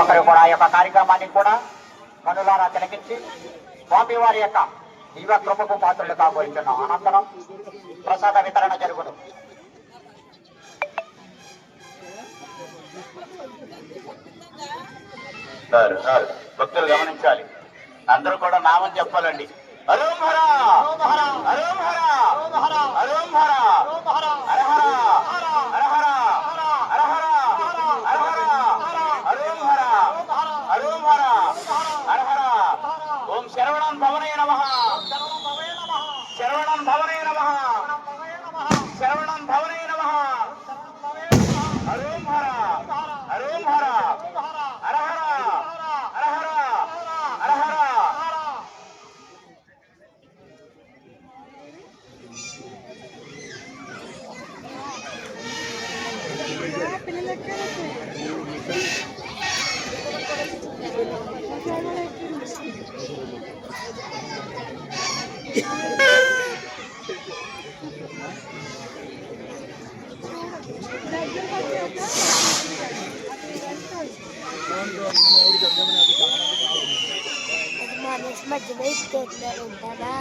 ఒకరు కూడా ఈ యొక్క కార్యక్రమాన్ని కూడా కనులారా తిలకించి స్వామి వారి యొక్క దివ్య కృపకు పాత్రలు కాబోతున్నాం. అనంతరం ప్రసాద వితరణ జరుగును. భక్తులు గమనించాలి, అందరూ కూడా నామం చెప్పాలండి. హరోం హర హరోం హర హరోం హర హరోం హర హర హర హర హర హర హర హరోం హర హరోం హర హర హర. ఓం శరవణం భవనే నమః శరవణం భవనే నమః శరవణం భవనే నమః. హరోం హర హరోం హర హర హర హర హర హర హర. మధ్యలో ఇచ్చేస్తున్నారు ఉంటారా?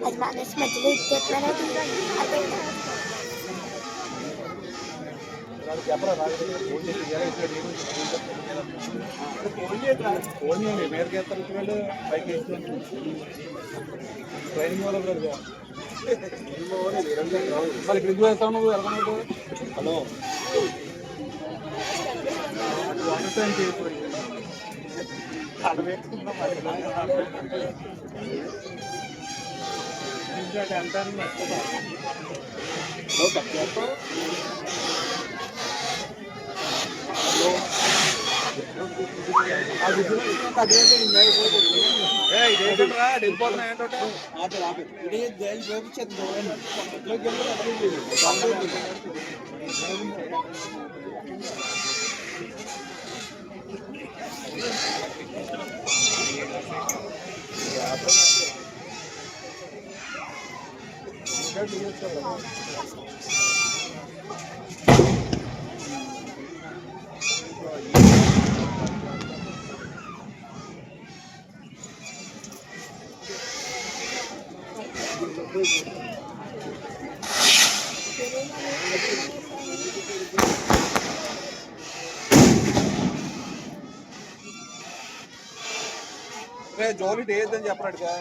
అది మానేసి మధ్యలో ఇచ్చేస్తున్నారు. ట్రైనింగ్ హలో జోలి డేదని చెప్పరాడుగా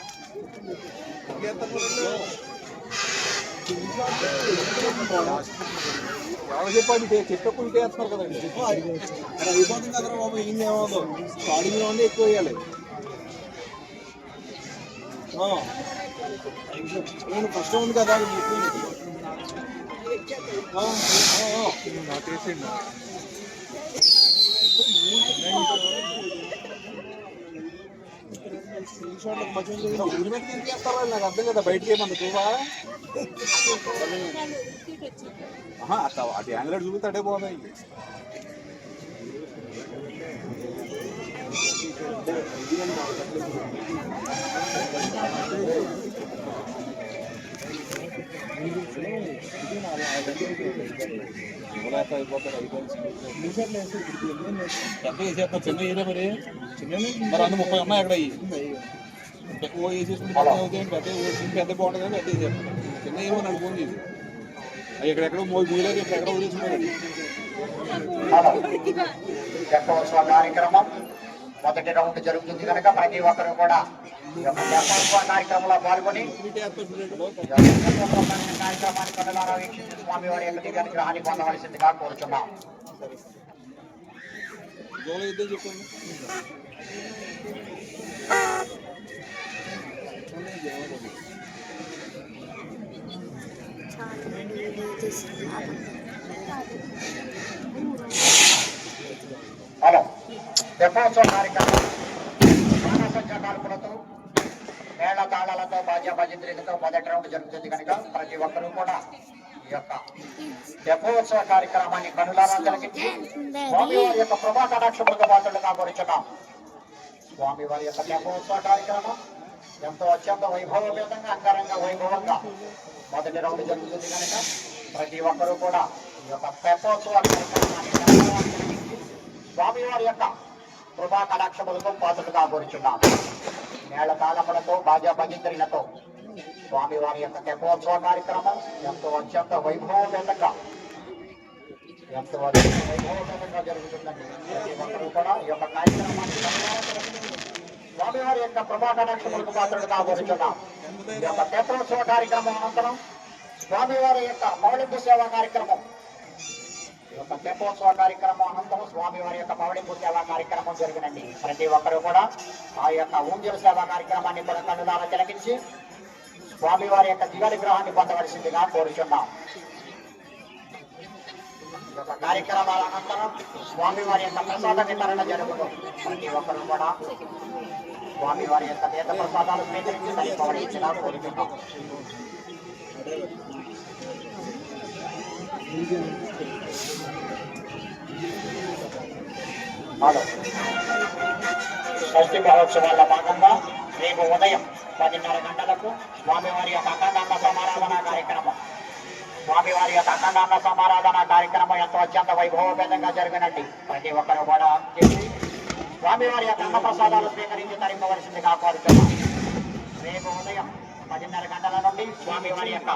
ఎవరు చెప్పండి చెప్పకుండా చేస్తున్నారు కదండి. అయిపోతుంది కదా బాబు, ఏం ఏమవుదు స్టార్టింగ్ లో ఎక్కువ వేయాలి. నేను ఫస్ట్ ఉంది కదా నాకేసిండు. నాకు అర్థం కదా బయటకి ఏమన్నా చూవా అట్లా అటు యాంగులర్ చూపితే అడే పోతాయి. చిన్న ఏరియా మరి మరి అందు 30 ఉన్నాయి అక్కడ ఎక్కువ వేసేసుకుంటే పెద్ద బాగుంటుంది కానీ పెద్ద వేసేస్తాను. చిన్న ఏమో నాకు ఫోన్ చేసి అవి ఎక్కడెక్కడో మూయలేదు ఎక్కడెక్కడో వదిలేసుకున్నాడు. కార్యక్రమం మొదటి రౌండ్ జరుగుతుంది కనుక ప్రతి ఒక్కరు కూడా కార్యక్రమంలో పాల్గొని కార్యక్రమాన్ని కనులారా వీక్షించి స్వామి వారి యొక్క దివ్య అనుగ్రహాన్ని పొందవలసిందిగా కోరుచున్నాం. హలో తెప్పోత్సవ కార్యక్రమం మానసంఖ్య కాల్పులతో మేళ తాళాలతో బాజా భజంత్రిలతో మొదటి రౌండ్ జరుగుతుంది కనుక ప్రతి ఒక్కరూ కూడా ఈ యొక్క తెప్పోత్సవ కార్యక్రమాన్ని కనులారా తిలకించి స్వామి వారి యొక్క ప్రభా కటాక్షములతో పాత్రలుగా కోరుచున్నాం. స్వామి వారి యొక్క తెప్పోత్సవ కార్యక్రమం ఎంతో అత్యంత వైభవపేతంగా అంగరంగ వైభవంగా మొదటి రౌండ్ జరుగుతుంది కనుక ప్రతి ఒక్కరూ కూడా ఈ యొక్క తెప్పోత్సవ కార్యక్రమాన్ని స్వామివారి యొక్క కృపా కటాక్షములతో పాత్రలుగా కోరుచున్నాం. మేళ తాళములతో బాజా భజంత్రులతో స్వామివారి యొక్క తెప్పోత్సవ కార్యక్రమం ఎంతో అత్యంత వైభవపేతంగా జరుగుతుందండి. ప్రతి ఒక్కరూ కూడా ఈ యొక్క కార్యక్రమాన్ని స్వామివారి యొక్క కృపా కటాక్షములకు పాత్రలుగా కోరుచున్నాం. ఈ యొక్క తెప్పోత్సవ కార్యక్రమం అనంతరం స్వామివారి యొక్క పౌళింపు సేవా కార్యక్రమం ఈ యొక్క తెప్పోత్సవ కార్యక్రమం అనంతరం స్వామివారి యొక్క పౌళింపు సేవా కార్యక్రమం జరిగినండి. ప్రతి ఒక్కరూ కూడా ఆ యొక్క ఊంజల సేవా కార్యక్రమాన్ని కూడా కన్నుదాన తిలకించి స్వామివారి యొక్క దివ్య విగ్రహాన్ని పొందవలసిందిగా కోరుచున్నాం. ఈ యొక్క కార్యక్రమాల అనంతరం స్వామివారి యొక్క ప్రసాద వితరణ జరుగుతుంది. ప్రతి ఒక్కరూ కూడా స్వామివారి యొక్క తీర్థ ప్రసాదాలు స్వీకరించి సరిపోవడించినా కోరుచున్నాం. షష్ఠి మహోత్సవాల భాగంగా రేపు ఉదయం 10:30 గంటలకు స్వామివారి యొక్క అఖండాన్న సమారాధన కార్యక్రమం ఎంతో అత్యంత వైభవపేతంగా జరిగినట్టు ప్రతి ఒక్కరు కూడా చేసి స్వామివారి యొక్క అన్న ప్రసాదాలు స్వీకరించి తరింపవలసిందిగా కోరుతున్నాం. రేపు ఉదయం 10:30 గంటల నుండి స్వామివారి యొక్క